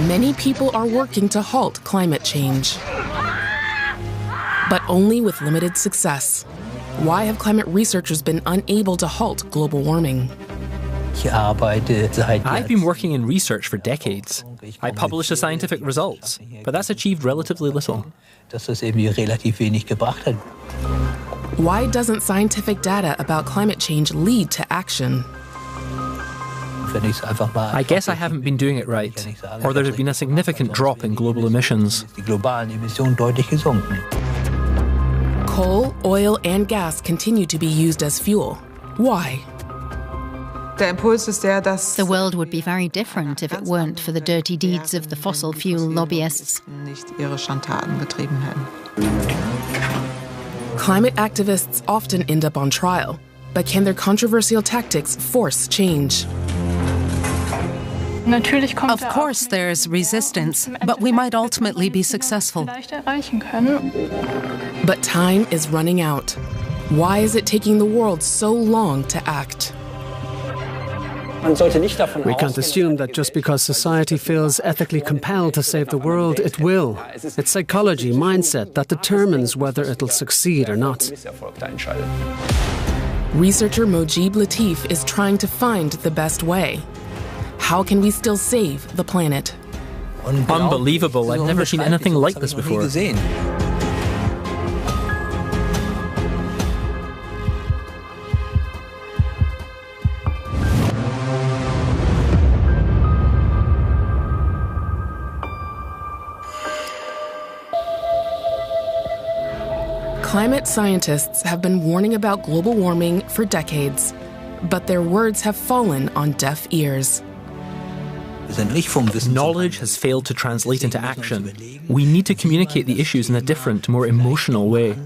Many people are working to halt climate change, but only with limited success. Why have climate researchers been unable to halt global warming? I've been working in research for decades. I publish the scientific results, but that's achieved relatively little. Why doesn't scientific data about climate change lead to action? I guess I haven't been doing it right, or there's been a significant drop in global emissions. Coal, oil, and gas continue to be used as fuel. Why? The world would be very different if it weren't for the dirty deeds of the fossil fuel lobbyists. Climate activists often end up on trial, but can their controversial tactics force change? Of course there's resistance, but we might ultimately be successful. But time is running out. Why is it taking the world so long to act? We can't assume that just because society feels ethically compelled to save the world, it will. It's psychology, mindset, that determines whether it'll succeed or not. Researcher Mojib Latif is trying to find the best way. How can we still save the planet? Unbelievable. I've never seen anything like this before. Climate scientists have been warning about global warming for decades, but their words have fallen on deaf ears. Knowledge has failed to translate into action. We need to communicate the issues in a different, more emotional way.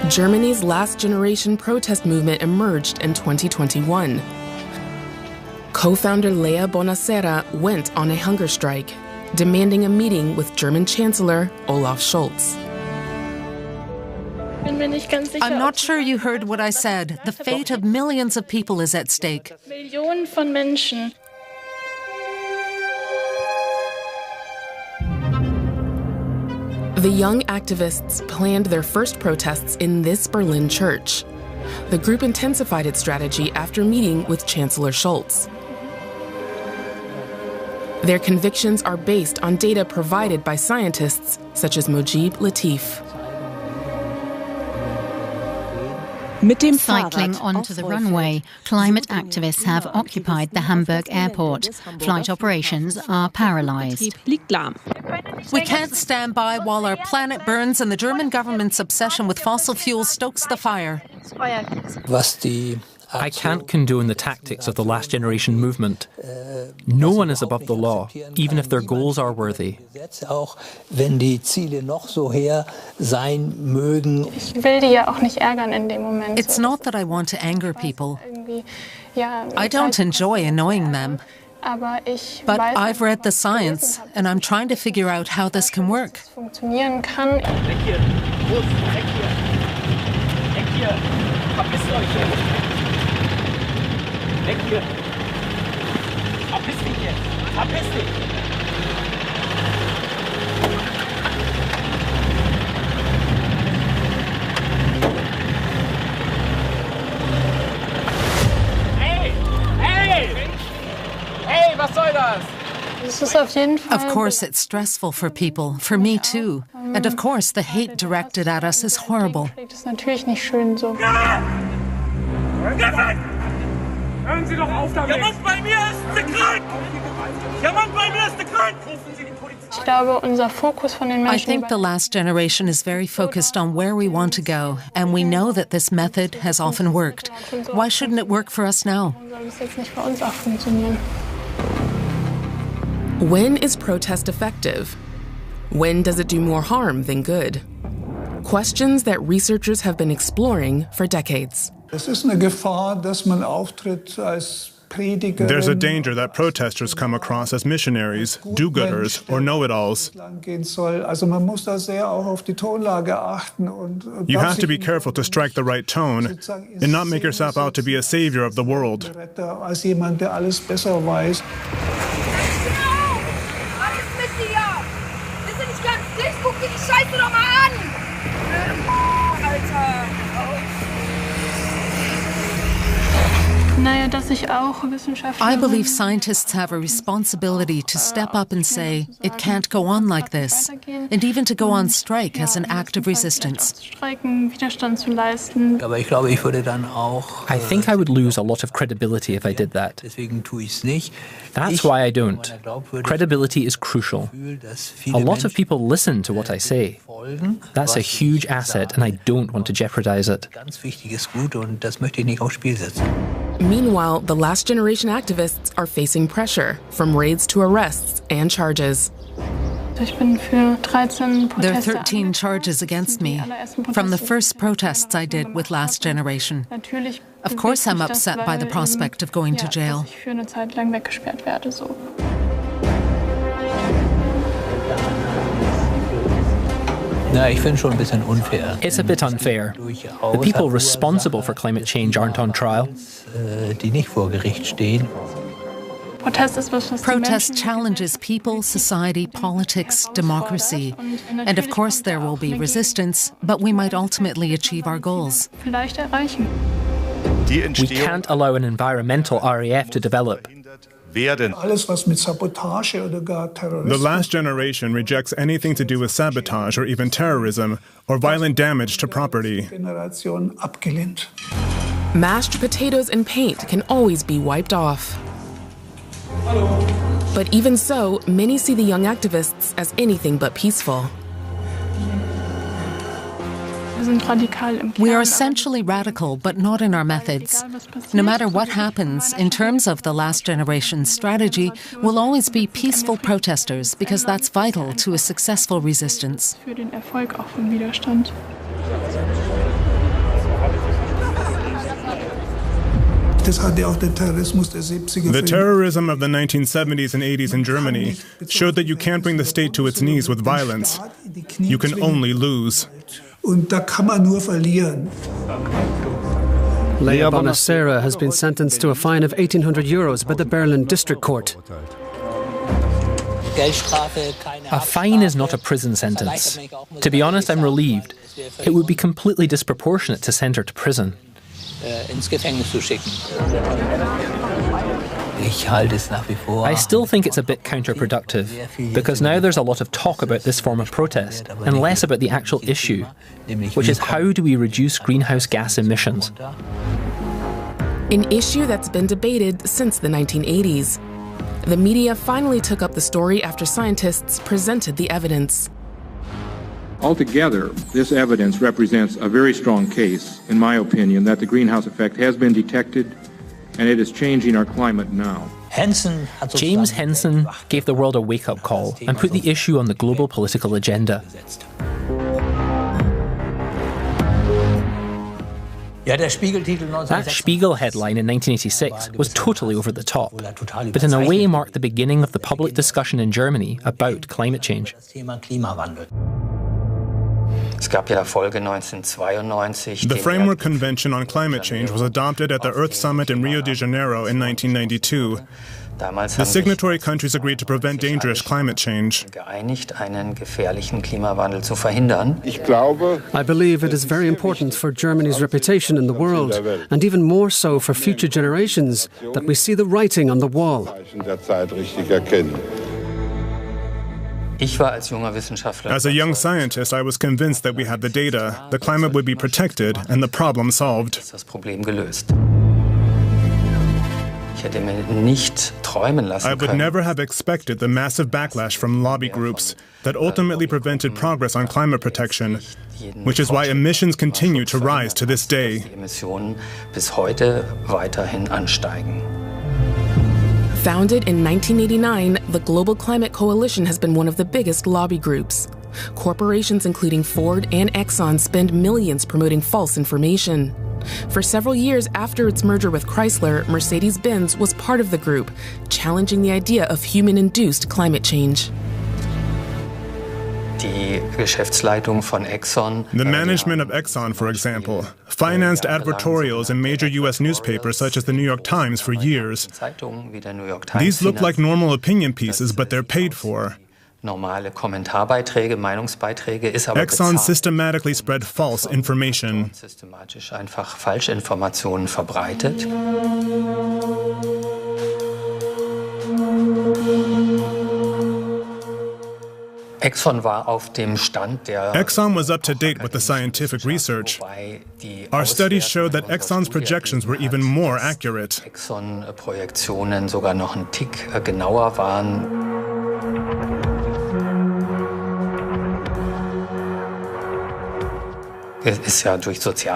Germany's last generation protest movement emerged in 2021. Co-founder Lea Bonacera went on a hunger strike, demanding a meeting with German Chancellor Olaf Scholz. I'm not sure you heard what I said. The fate of millions of people is at stake. The young activists planned their first protests in this Berlin church. The group intensified its strategy after meeting with Chancellor Scholz. Their convictions are based on data provided by scientists such as Mojib Latif. Cycling onto the runway, climate activists have occupied the Hamburg airport. Flight operations are paralyzed. We can't stand by while our planet burns and the German government's obsession with fossil fuels stokes the fire. I can't condone the tactics of the last generation movement. No one is above the law, even if their goals are worthy. It's not that I want to anger people. I don't enjoy annoying them. But I've read the science, and I'm trying to figure out how this can work. Weg hier! Verpiss dich jetzt! Verpiss dich! Hey! Hey! Hey, was soll das? Of course, it's stressful for people, for me too. And of course, the hate directed at us is horrible. Hören Sie doch auf damit! Ja, Mann, bei mir ist sie krank! Ja, Mann, bei mir ist sie krank! I think the last generation is very focused on where we want to go, and we know that this method has often worked. Why shouldn't it work for us now? When is protest effective? When does it do more harm than good? Questions that researchers have been exploring for decades. Es ist eine Gefahr, dass man auftritt als There's a danger that protesters come across as missionaries, do-gooders, or know-it-alls. You have to be careful to strike the right tone and not make yourself out to be a savior of the world. I believe scientists have a responsibility to step up and say, it can't go on like this, and even to go on strike as an act of resistance. I think I would lose a lot of credibility if I did that. That's why I don't. Credibility is crucial. A lot of people listen to what I say. That's a huge asset, and I don't want to jeopardize it. Meanwhile, the last generation activists are facing pressure, from raids to arrests and charges. There are 13 charges against me from the first protests I did with Last Generation. Of course I'm upset by the prospect of going to jail. It's a bit unfair. The people responsible for climate change aren't on trial. Protest challenges people, society, politics, democracy. And of course there will be resistance, but we might ultimately achieve our goals. We can't allow an environmental RAF to develop. The last generation rejects anything to do with sabotage or even terrorism or violent damage to property. Mashed potatoes and paint can always be wiped off. But even so, many see the young activists as anything but peaceful. We are essentially radical, but not in our methods. No matter what happens, in terms of the last generation's strategy, we'll always be peaceful protesters because that's vital to a successful resistance. The terrorism of the 1970s and 80s in Germany showed that you can't bring the state to its knees with violence. You can only lose. Leah Bonacera has been sentenced to a fine of 1,800 euros by the Berlin District Court. A fine is not a prison sentence. To be honest, I'm relieved. It would be completely disproportionate to send her to prison. I still think it's a bit counterproductive, because now there's a lot of talk about this form of protest, and less about the actual issue, which is how do we reduce greenhouse gas emissions? An issue that's been debated since the 1980s. The media finally took up the story after scientists presented the evidence. Altogether, this evidence represents a very strong case, in my opinion, that the greenhouse effect has been detected and it is changing our climate now. James Henson gave the world a wake-up call and put the issue on the global political agenda. That Spiegel headline in 1986 was totally over the top, but in a way marked the beginning of the public discussion in Germany about climate change. The Framework Convention on Climate Change was adopted at the Earth Summit in Rio de Janeiro in 1992. The signatory countries agreed to prevent dangerous climate change. I believe it is very important for Germany's reputation in the world, and even more so for future generations, that we see the writing on the wall. As a young scientist, I was convinced that we had the data, the climate would be protected, and the problem solved. I would never have expected the massive backlash from lobby groups that ultimately prevented progress on climate protection, which is why emissions continue to rise to this day. Founded in 1989, the Global Climate Coalition has been one of the biggest lobby groups. Corporations including Ford and Exxon spend millions promoting false information. For several years after its merger with Chrysler, Mercedes-Benz was part of the group, challenging the idea of human-induced climate change. The management of Exxon, for example, financed advertorials in major U.S. newspapers such as the New York Times for years. These look like normal opinion pieces, but they're paid for. Exxon systematically spread false information. Exxon was up to date with the scientific research. Our studies showed that Exxon's projections were even more accurate. Exxon-Projektionen sogar noch einen Tick genauer waren.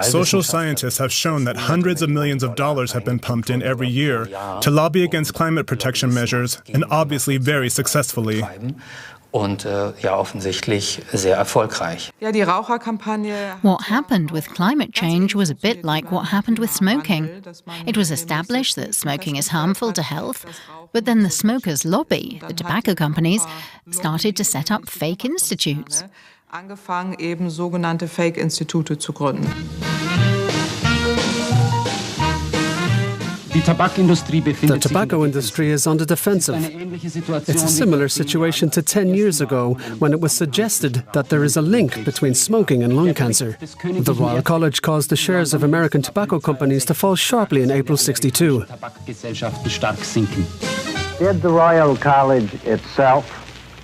Social scientists have shown that hundreds of millions of dollars have been pumped in every year to lobby against climate protection measures, and obviously very successfully. Und offensichtlich sehr erfolgreich. What happened with climate change was a bit like what happened with smoking. It was established that smoking is harmful to health, but then the smokers' lobby, the tobacco companies, started to set up fake institutes. Angefangen, eben sogenannte Fake-Institute zu gründen. The tobacco industry is on the defensive. It's a similar situation to 10 years ago when it was suggested that there is a link between smoking and lung cancer. The Royal College caused the shares of American tobacco companies to fall sharply in April '62. Did the Royal College itself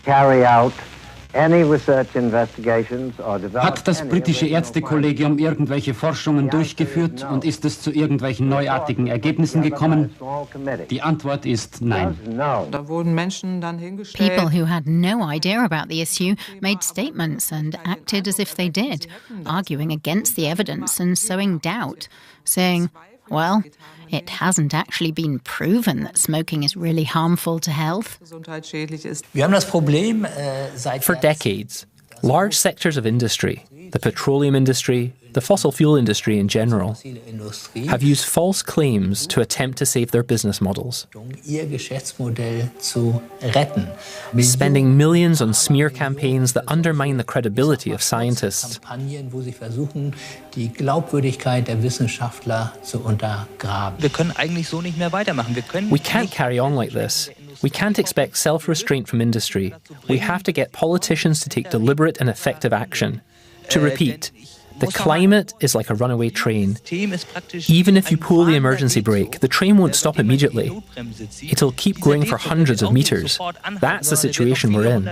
carry out any research investigations or Hat das britische Ärztekollegium irgendwelche Forschungen durchgeführt und ist es zu irgendwelchen neuartigen Ergebnissen gekommen? Die Antwort ist nein. Da wurden Menschen dann hingestellt. People who had no idea about the issue made statements and acted as if they did, arguing against the evidence and sowing doubt, saying, well, it hasn't actually been proven that smoking is really harmful to health. For decades, large sectors of industry, the petroleum industry, the fossil fuel industry in general, have used false claims to attempt to save their business models, spending millions on smear campaigns that undermine the credibility of scientists. We can't carry on like this. We can't expect self-restraint from industry. We have to get politicians to take deliberate and effective action. To repeat, the climate is like a runaway train. Even if you pull the emergency brake, the train won't stop immediately. It'll keep going for hundreds of meters. That's the situation we're in.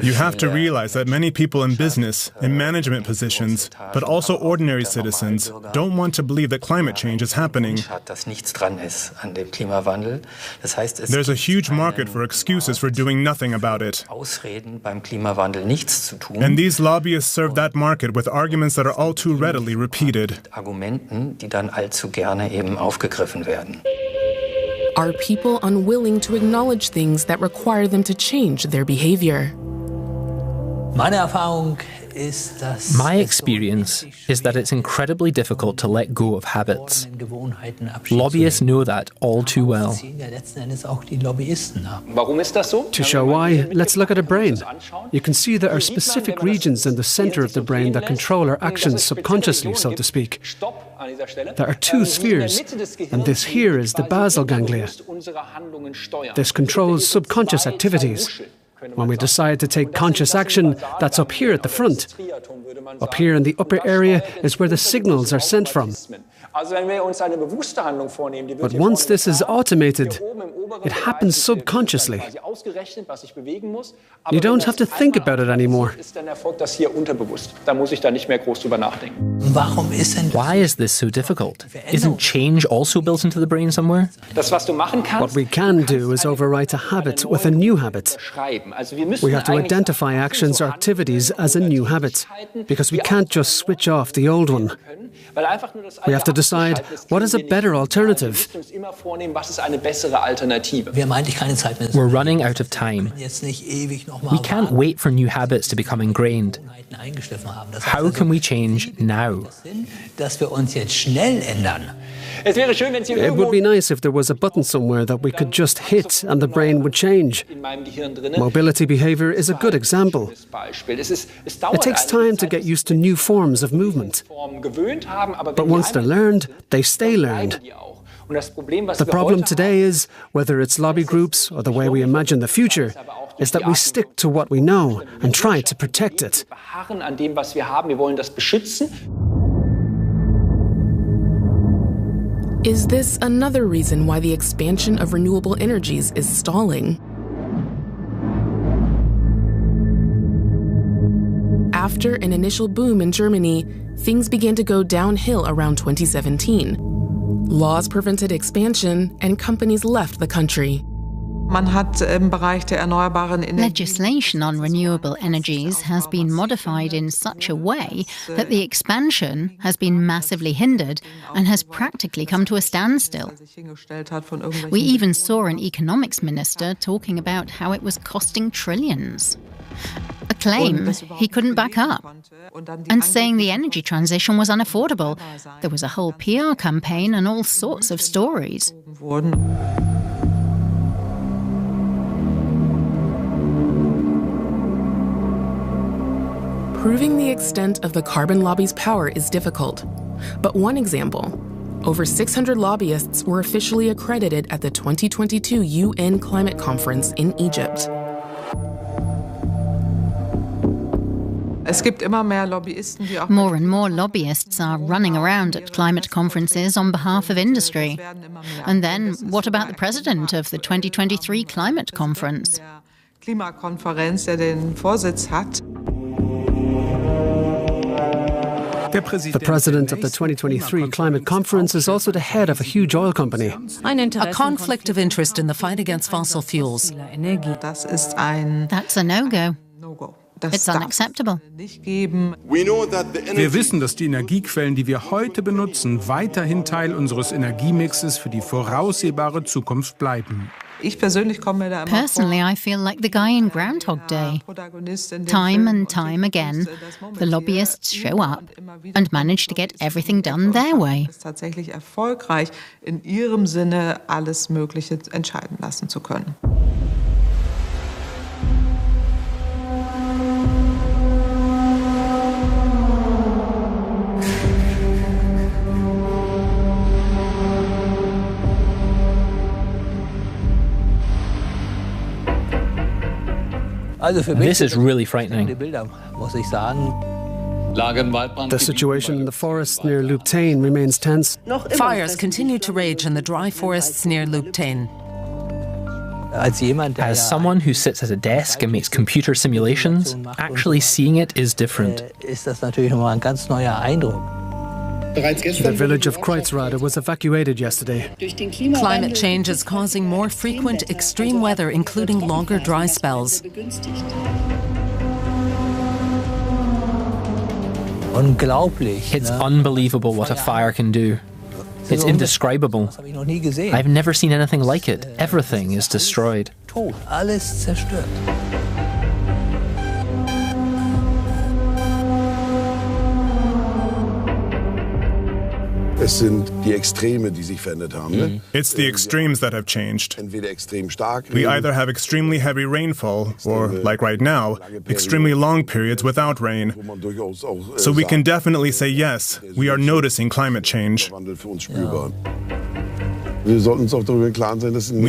You have to realize that many people in business, in management positions, but also ordinary citizens, don't want to believe that climate change is happening. There's a huge market for excuses for doing nothing about it. And these lobbyists serve that market with arguments that are all too readily repeated. Are people unwilling to acknowledge things that require them to change their behavior? My experience is that it's incredibly difficult to let go of habits. Lobbyists know that all too well. To show why, let's look at a brain. You can see there are specific regions in the center of the brain that control our actions subconsciously, so to speak. There are two spheres, and this here is the basal ganglia. This controls subconscious activities. When we decide to take conscious action, that's up here at the front. Up here in the upper area is where the signals are sent from. But once this is automated, it happens subconsciously. You don't have to think about it anymore. Why is this so difficult? Isn't change also built into the brain somewhere? What we can do is overwrite a habit with a new habit. We have to identify actions or activities as a new habit, because we can't just switch off the old one. We have to decide what is a better alternative. We're running out of time. We can't wait for new habits to become ingrained. How can we change now? It would be nice if there was a button somewhere that we could just hit and the brain would change. Mobility behavior is a good example. It takes time to get used to new forms of movement. But once they're learned, they stay learned. The problem today is, whether it's lobby groups or the way we imagine the future, is that we stick to what we know and try to protect it. Is this another reason why the expansion of renewable energies is stalling? After an initial boom in Germany, things began to go downhill around 2017. Laws prevented expansion, and companies left the country. Legislation on renewable energies has been modified in such a way that the expansion has been massively hindered and has practically come to a standstill. We even saw an economics minister talking about how it was costing trillions. A claim he couldn't back up, and saying the energy transition was unaffordable. There was a whole PR campaign and all sorts of stories. Proving the extent of the carbon lobby's power is difficult. But one example, over 600 lobbyists were officially accredited at the 2022 UN Climate Conference in Egypt. More and more lobbyists are running around at climate conferences on behalf of industry. And then, what about the president of the 2023 climate conference? The president of the 2023 climate conference is also the head of a huge oil company. A conflict of interest in the fight against fossil fuels. That's a no-go. It's unacceptable. Wir wissen, dass die Energiequellen, die wir heute benutzen, weiterhin Teil unseres Energiemixes für die voraussehbare Zukunft bleiben. Personally, I feel like the guy in Groundhog Day. Time and time again, the lobbyists show up and manage to get everything done their way. Tatsächlich erfolgreich in ihrem Sinne alles Mögliche entscheiden lassen zu können. This is really frightening. The situation in the forests near Lubtain remains tense. Fires continue to rage in the dry forests near Lubtain. As someone who sits at a desk and makes computer simulations, actually seeing it is different. The village of Kreuzrade was evacuated yesterday. Climate change is causing more frequent extreme weather, including longer dry spells. It's unbelievable what a fire can do. It's indescribable. I've never seen anything like it. Everything is destroyed. It's the extremes that have changed. We either have extremely heavy rainfall, or, like right now, extremely long periods without rain. So we can definitely say yes, we are noticing climate change. We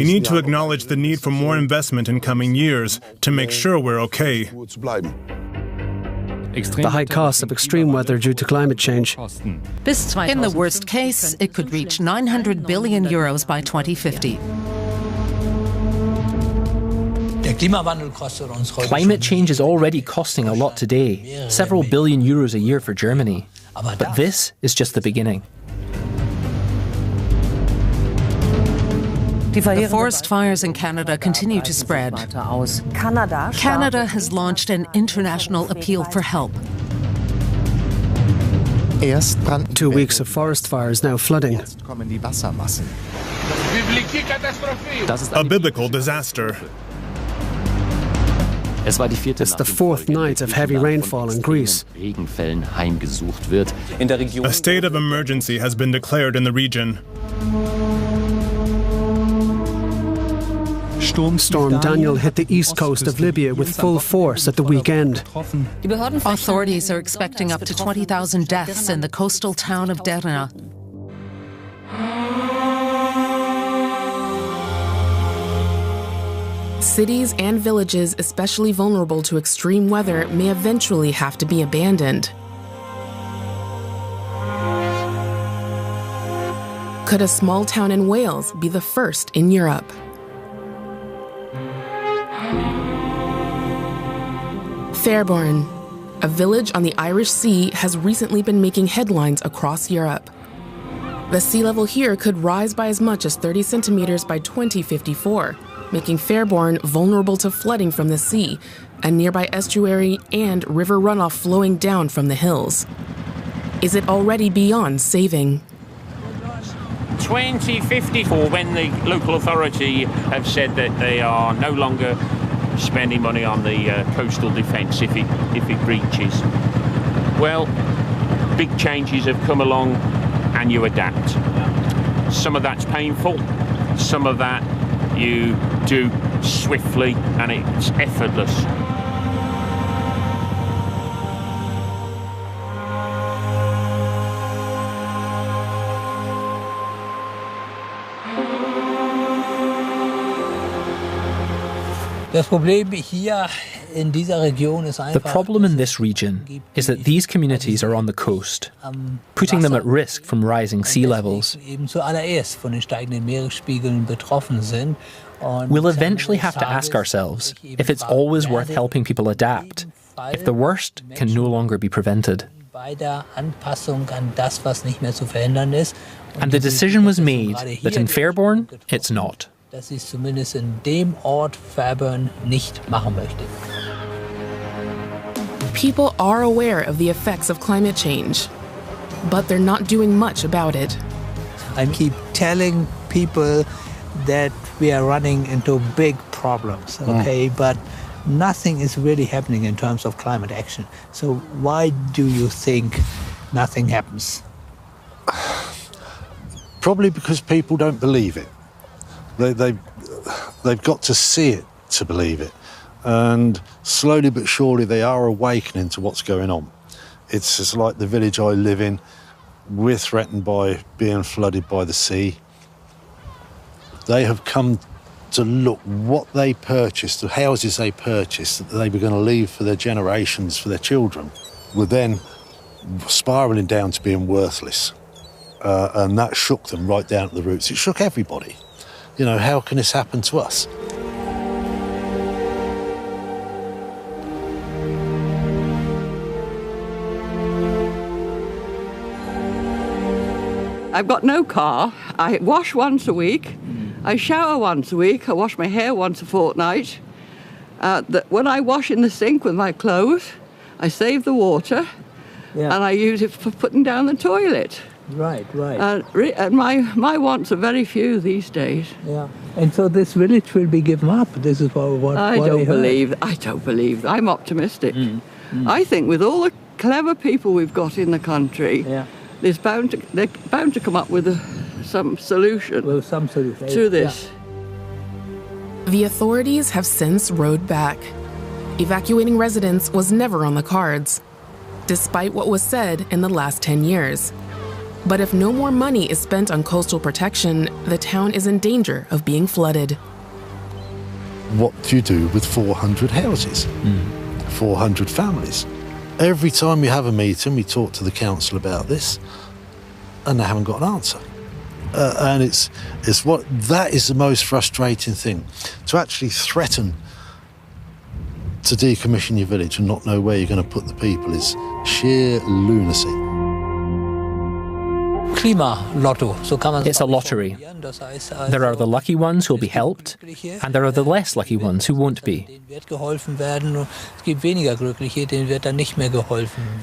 need to acknowledge the need for more investment in coming years to make sure we're okay. The high costs of extreme weather due to climate change. In the worst case, it could reach 900 billion euros by 2050. Climate change is already costing a lot today, several billion euros a year for Germany. But this is just the beginning. The forest fires in Canada continue to spread. Canada has launched an international appeal for help. 2 weeks of forest fires, now flooding. A biblical disaster. It's the fourth night of heavy rainfall in Greece. A state of emergency has been declared in the region. Storm Daniel hit the east coast of Libya with full force at the weekend. Authorities are expecting up to 20,000 deaths in the coastal town of Derna. Cities and villages especially vulnerable to extreme weather may eventually have to be abandoned. Could a small town in Wales be the first in Europe? Fairborn, a village on the Irish Sea, has recently been making headlines across Europe. The sea level here could rise by as much as 30 centimeters by 2054, making Fairborn vulnerable to flooding from the sea, a nearby estuary, and river runoff flowing down from the hills. Is it already beyond saving? 2054, when the local authority have said that they are no longer spending money on the coastal defence if it breaches. Well, big changes have come along and you adapt. Some of that's painful, some of that you do swiftly and it's effortless. The problem in this region is that these communities are on the coast, putting them at risk from rising sea levels. We'll eventually have to ask ourselves if it's always worth helping people adapt, if the worst can no longer be prevented. And the decision was made that in Fairborn, it's not. Dass sie es zumindest in dem Ort Fairborn nicht machen möchte. People are aware of the effects of climate change, but they're not doing much about it. I keep telling people that we are running into big problems, okay, but nothing is really happening in terms of climate action. So why do you think nothing happens? Probably because people don't believe it. They've got to see it to believe it. And slowly but surely they are awakening to what's going on. It's just like the village I live in. We're threatened by being flooded by the sea. They have come to look what they purchased, the houses they purchased, that they were going to leave for their generations, for their children, were then spiralling down to being worthless. And that shook them right down at the roots. It shook everybody. You know, how can this happen to us? I've got no car. I wash once a week. I shower once a week. I wash my hair once a fortnight. When I wash in the sink with my clothes, I save the water and I use it for putting down the toilet. Right. And my wants are very few these days. Yeah. And so this village will be given up. This is what I don't believe. I'm optimistic. I think with all the clever people we've got in the country, they're bound to come up with some solution. Well, some solution to this. Yeah. The authorities have since rowed back. Evacuating residents was never on the cards, despite what was said in the last 10 years. But if no more money is spent on coastal protection, the town is in danger of being flooded. What do you do with 400 houses? 400 families? Every time we have a meeting, we talk to the council about this, and they haven't got an answer. And that is the most frustrating thing. To actually threaten to decommission your village and not know where you're going to put the people is sheer lunacy. It's a lottery. There are the lucky ones who will be helped, and there are the less lucky ones who won't be.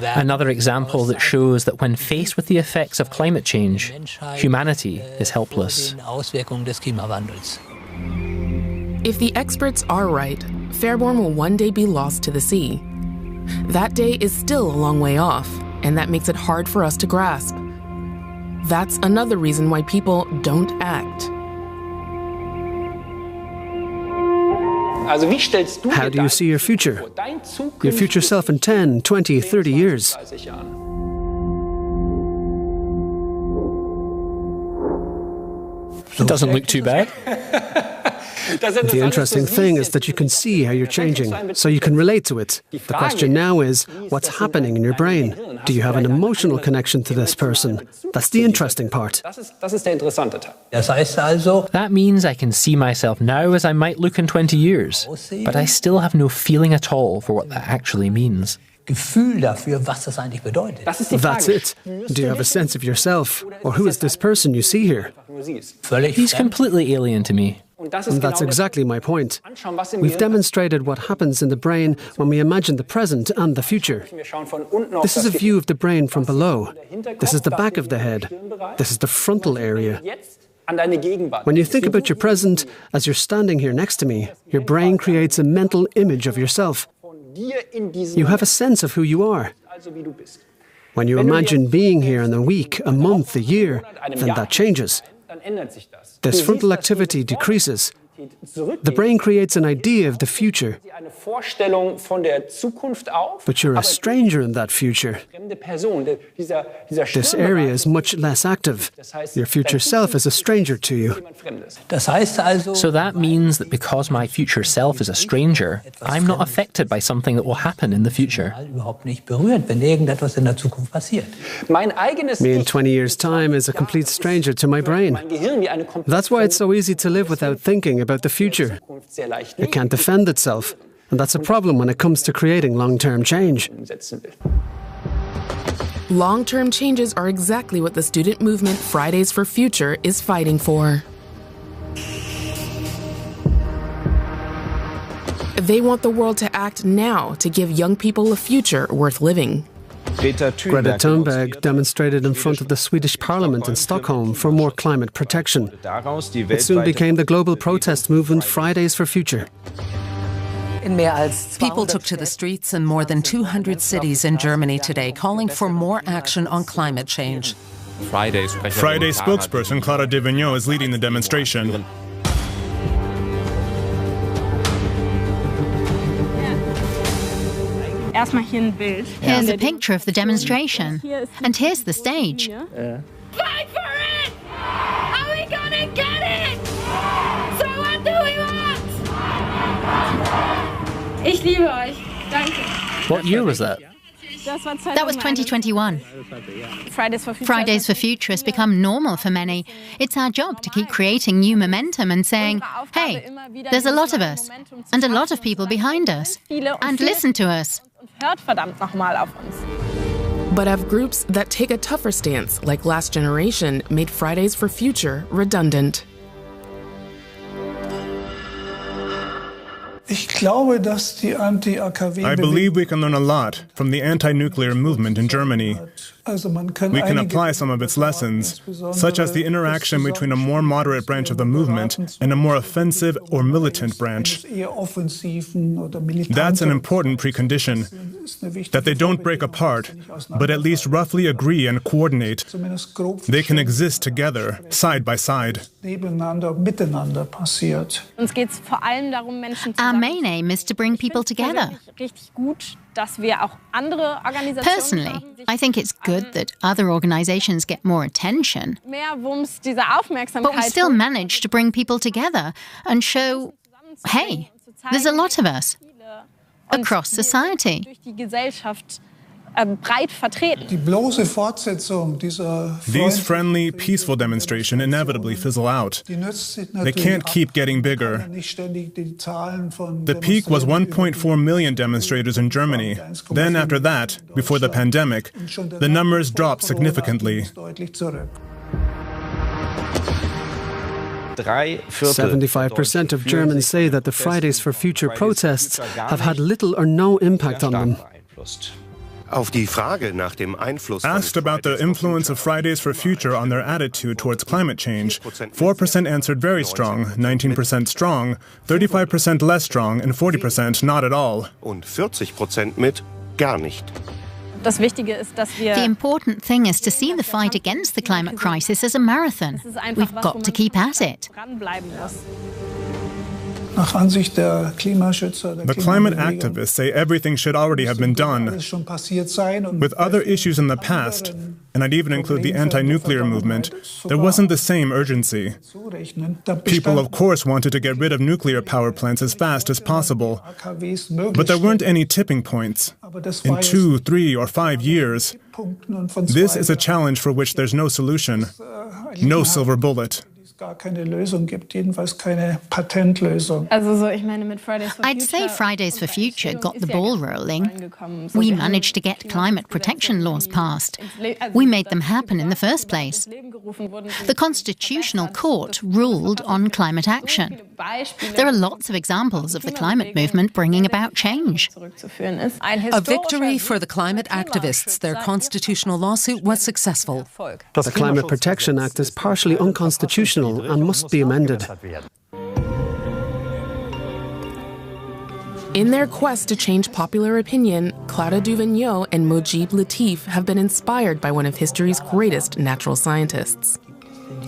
Another example that shows that when faced with the effects of climate change, humanity is helpless. If the experts are right, Fairborn will one day be lost to the sea. That day is still a long way off, and that makes it hard for us to grasp. That's another reason why people don't act. How do you see your future? Your future self in 10, 20, 30 years? It doesn't look too bad. The interesting thing is that you can see how you're changing, so you can relate to it. The question now is, what's happening in your brain? Do you have an emotional connection to this person? That's the interesting part. That means I can see myself now as I might look in 20 years, but I still have no feeling at all for what that actually means. That's it. Do you have a sense of yourself? Or who is this person you see here? He's completely alien to me. And that's exactly my point. We've demonstrated what happens in the brain when we imagine the present and the future. This is a view of the brain from below. This is the back of the head. This is the frontal area. When you think about your present, as you're standing here next to me, your brain creates a mental image of yourself. You have a sense of who you are. When you imagine being here in a week, a month, a year, then that changes. This frontal activity decreases. The brain creates an idea of the future, but you're a stranger in that future. This area is much less active. Your future self is a stranger to you. So that means that because my future self is a stranger, I'm not affected by something that will happen in the future. Me in 20 years' time is a complete stranger to my brain. That's why it's so easy to live without thinking about the future. It can't defend itself, and that's a problem when it comes to creating long-term change. Long-term changes are exactly what the student movement Fridays for Future is fighting for. They want the world to act now to give young people a future worth living. Greta Thunberg demonstrated in front of the Swedish Parliament in Stockholm for more climate protection. It soon became the global protest movement Fridays for Future. People took to the streets in more than 200 cities in Germany today, calling for more action on climate change. Friday spokesperson Clara de Vigneault is leading the demonstration. Here's a picture of the demonstration, and here's the stage. Fight for it! Are we gonna get it? So what do we want? Ich liebe euch. Danke. What year was that? That was 2021. Fridays for Future has become normal for many. It's our job to keep creating new momentum and saying, hey, there's a lot of us, and a lot of people behind us, and listen to us. But have groups that take a tougher stance, like Last Generation, made Fridays for Future redundant? I believe we can learn a lot from the anti-nuclear movement in Germany. We can apply some of its lessons, such as the interaction between a more moderate branch of the movement and a more offensive or militant branch. That's an important precondition, that they don't break apart, but at least roughly agree and coordinate. They can exist together, side by side. Our main aim is to bring people together. Personally, I think it's good that other organizations get more attention, but we still manage to bring people together and show, hey, there's a lot of us across society. breit vertreten. These friendly, peaceful demonstrations inevitably fizzle out. They can't keep getting bigger. The peak was 1.4 million demonstrators in Germany. Then after that, before the pandemic, the numbers dropped significantly. 75% of Germans say that the Fridays for Future protests have had little or no impact on them. Asked about the influence of Fridays for Future on their attitude towards climate change, 4% answered very strong, 19% strong, 35% less strong, and 40% not at all. The important thing is to see the fight against the climate crisis as a marathon. We've got to keep at it. The climate activists say everything should already have been done. With other issues in the past, and I'd even include the anti-nuclear movement, there wasn't the same urgency. People, of course, wanted to get rid of nuclear power plants as fast as possible, but there weren't any tipping points. In 2, 3, or 5 years, this is a challenge for which there's no solution, no silver bullet. I'd say Fridays for Future got the ball rolling. We managed to get climate protection laws passed. We made them happen in the first place. The Constitutional Court ruled on climate action. There are lots of examples of the climate movement bringing about change. A victory for the climate activists. Their constitutional lawsuit was successful. The Climate Protection Act is partially unconstitutional and must be amended. In their quest to change popular opinion, Clara Duvigneau and Mojib Latif have been inspired by one of history's greatest natural scientists.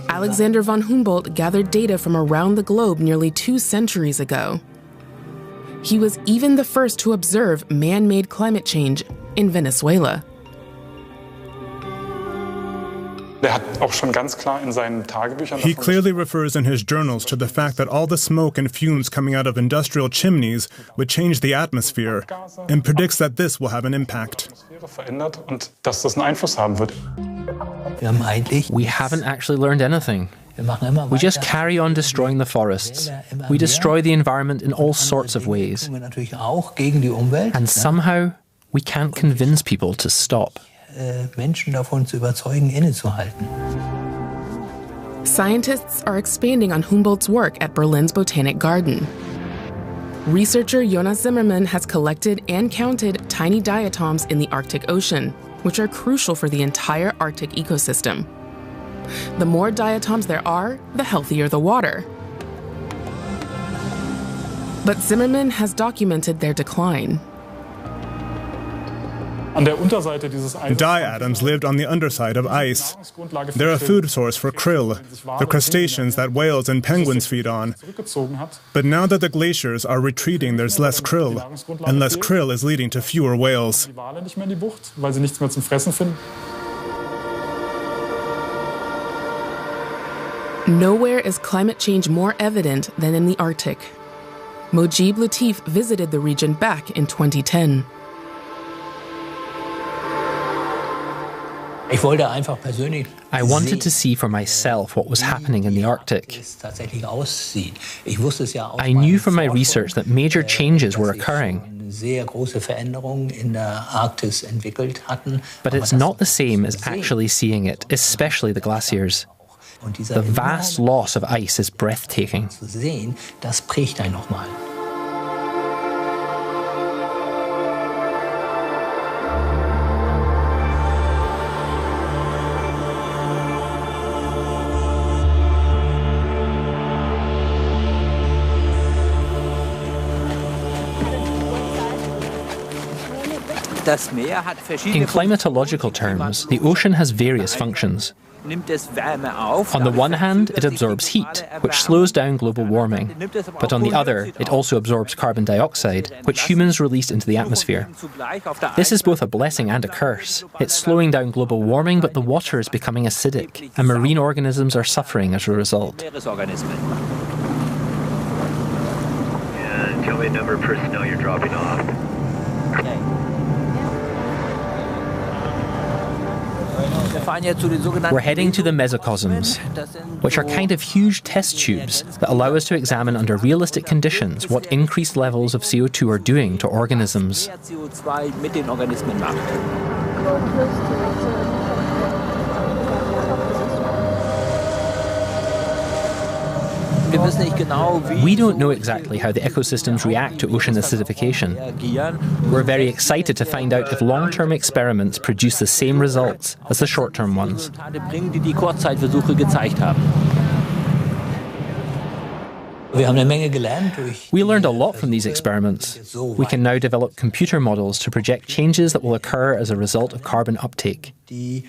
Alexander von Humboldt gathered data from around the globe nearly 2 centuries ago. He was even the first to observe man-made climate change in Venezuela. He clearly refers in his journals to the fact that all the smoke and fumes coming out of industrial chimneys would change the atmosphere, and predicts that this will have an impact. We haven't actually learned anything. We just carry on destroying the forests. We destroy the environment in all sorts of ways. And somehow, we can't convince people to stop. Scientists are expanding on Humboldt's work at Berlin's Botanic Garden. Researcher Jonas Zimmermann has collected and counted tiny diatoms in the Arctic Ocean, which are crucial for the entire Arctic ecosystem. The more diatoms there are, the healthier the water. But Zimmermann has documented their decline. Diatoms lived on the underside of ice. They're a food source for krill, the crustaceans that whales and penguins feed on. But now that the glaciers are retreating, there's less krill, and less krill is leading to fewer whales. Nowhere is climate change more evident than in the Arctic. Mojib Latif visited the region back in 2010. I wanted to see for myself what was happening in the Arctic. I knew from my research that major changes were occurring. But it's not the same as actually seeing it, especially the glaciers. The vast loss of ice is breathtaking. In climatological terms, the ocean has various functions. On the one hand, it absorbs heat, which slows down global warming. But on the other, it also absorbs carbon dioxide, which humans release into the atmosphere. This is both a blessing and a curse. It's slowing down global warming, but the water is becoming acidic, and marine organisms are suffering as a result. And tell me the number of personnel you're dropping off. We're heading to the mesocosms, which are kind of huge test tubes that allow us to examine under realistic conditions what increased levels of CO2 are doing to organisms. We don't know exactly how the ecosystems react to ocean acidification. We're very excited to find out if long-term experiments produce the same results as the short-term ones. We learned a lot from these experiments. We can now develop computer models to project changes that will occur as a result of carbon uptake. We're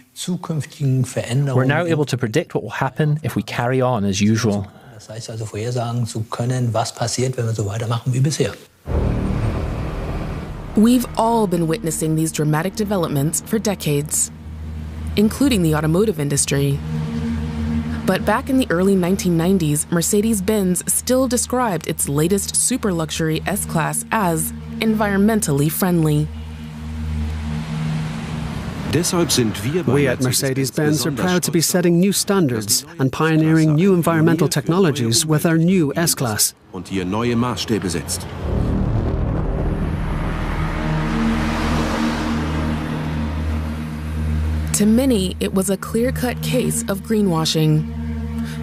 now able to predict what will happen if we carry on as usual. Das heißt also vorhersagen zu können, was passiert, wenn wir so weitermachen wie bisher. We've all been witnessing these dramatic developments for decades, including the automotive industry. But back in the early 1990s, Mercedes-Benz still described its latest super luxury S-Class as environmentally friendly. We at Mercedes-Benz are proud to be setting new standards and pioneering new environmental technologies with our new S-Class. To many, it was a clear-cut case of greenwashing.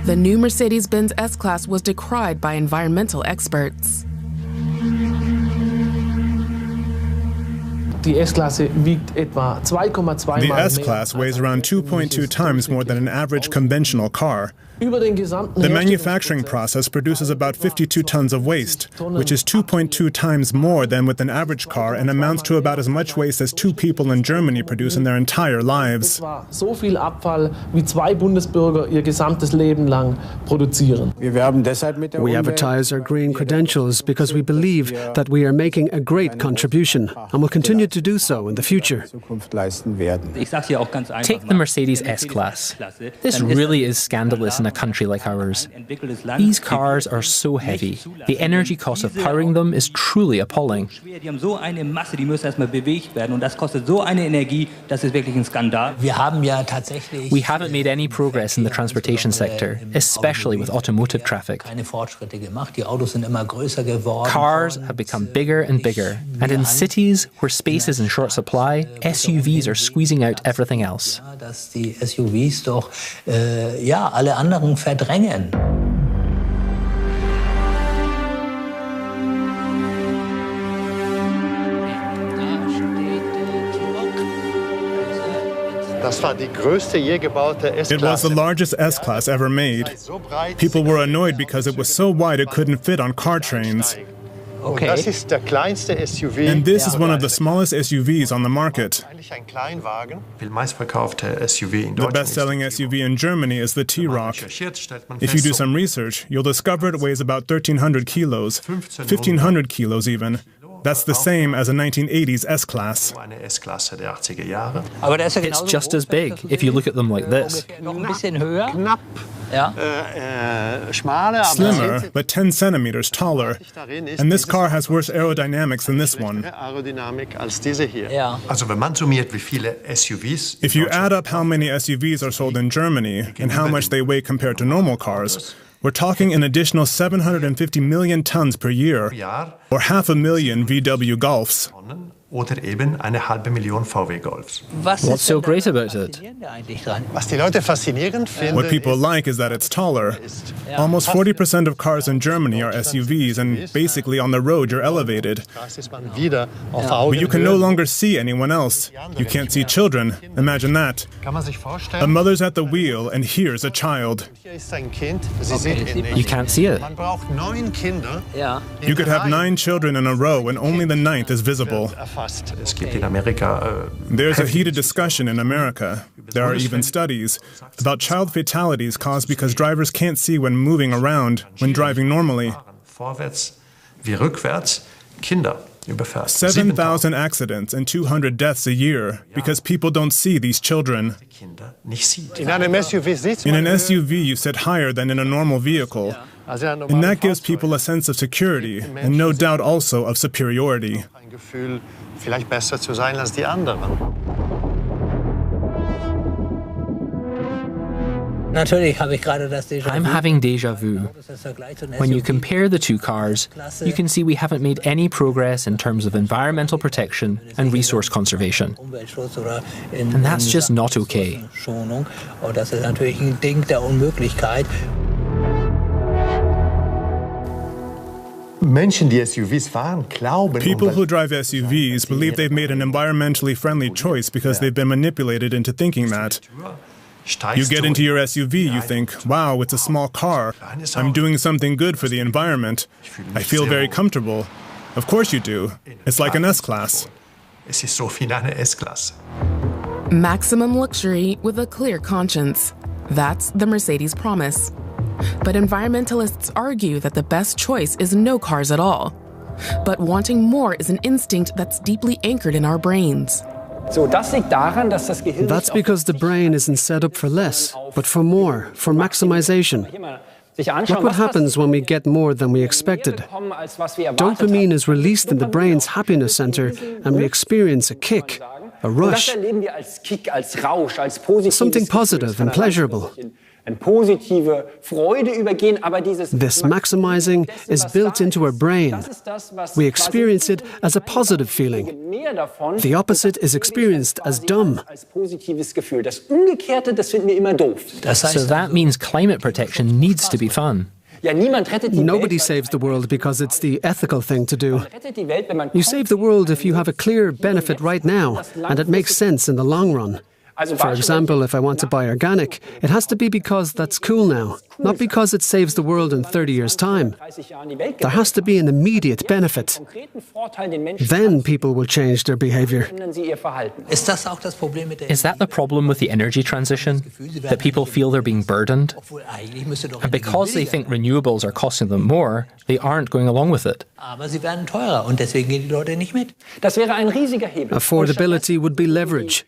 The new Mercedes-Benz S-Class was decried by environmental experts. The S-Class weighs around 2.2 times more than an average conventional car. The manufacturing process produces about 52 tons of waste, which is 2.2 times more than with an average car and amounts to about as much waste as 2 people in Germany produce in their entire lives. So viel Abfall wie 2 Bundesbürger ihr gesamtes Leben lang produzieren. We advertise our green credentials because we believe that we are making a great contribution and will continue to do so in the future. Take the Mercedes S-Class. This really is scandalous in a country like ours. These cars are so heavy. The energy cost of powering them is truly appalling. We haven't made any progress in the transportation sector, especially with automotive traffic. Cars have become bigger and bigger, and in cities where space is in short supply, SUVs are squeezing out everything else. Verdrängen. It was the largest S-Class ever made. People were annoyed because it was so wide it couldn't fit on car trains. Okay. And this is one of the smallest SUVs on the market. The best-selling SUV in Germany is the T-Roc. If you do some research, you'll discover it weighs about 1,300 kilos, 1,500 kilos even. That's the same as a 1980s S-Class. It's just as big if you look at them like this. Slimmer, but 10 centimeters taller. And this car has worse aerodynamics than this one. If you add up how many SUVs are sold in Germany and how much they weigh compared to normal cars, we're talking an additional 750 million tons per year, or 500,000 VW Golfs. Oder eben eine halbe Million VW Golfs. What's so great about it? What people like is that it's taller. Almost 40% of cars in Germany are SUVs, and basically on the road you're elevated. But you can no longer see anyone else. You can't see children. Imagine that. A mother's at the wheel, and here's a child. You can't see it. You could have 9 children in a row, and only the 9th is visible. There's a heated discussion in America. There are even studies about child fatalities caused because drivers can't see when moving around when driving normally. 7,000 accidents and 200 deaths a year because people don't see these children. In an SUV, you sit higher than in a normal vehicle. And that gives people a sense of security and no doubt also of superiority. I'm having déjà vu. When you compare the two cars, you can see we haven't made any progress in terms of environmental protection and resource conservation. And that's just not okay. People who drive SUVs believe they've made an environmentally friendly choice because they've been manipulated into thinking that. You get into your SUV, you think, wow, it's a small car. I'm doing something good for the environment. I feel very comfortable. Of course you do. It's like an S-Class. Maximum luxury with a clear conscience. That's the Mercedes promise. But environmentalists argue that the best choice is no cars at all. But wanting more is an instinct that's deeply anchored in our brains. That's because the brain isn't set up for less, but for more, for maximization. Look what happens when we get more than we expected. Dopamine is released in the brain's happiness center, and we experience a kick, a rush, something positive and pleasurable. This maximizing is built into our brain. We experience it as a positive feeling. The opposite is experienced as dumb. So that means climate protection needs to be fun. Nobody saves the world because it's the ethical thing to do. You save the world if you have a clear benefit right now, and it makes sense in the long run. For example, if I want to buy organic, it has to be because that's cool now, not because it saves the world in 30 years' time. There has to be an immediate benefit. Then people will change their behavior. Is that the problem with the energy transition? That people feel they're being burdened? And because they think renewables are costing them more, they aren't going along with it. Affordability would be leverage.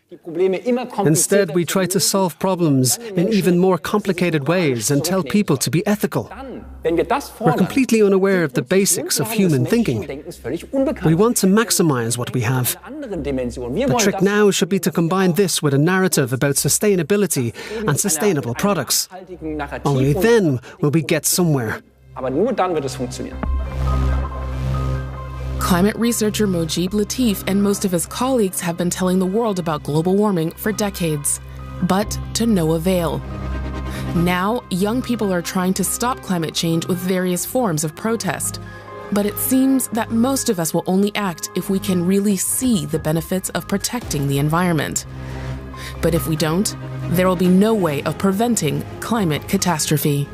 Instead, we try to solve problems in even more complicated ways and tell people to be ethical. We're completely unaware of the basics of human thinking. We want to maximize what we have. The trick now should be to combine this with a narrative about sustainability and sustainable products. Only then will we get somewhere. Climate researcher Mojib Latif and most of his colleagues have been telling the world about global warming for decades, but to no avail. Now, young people are trying to stop climate change with various forms of protest. But it seems that most of us will only act if we can really see the benefits of protecting the environment. But if we don't, there will be no way of preventing climate catastrophe.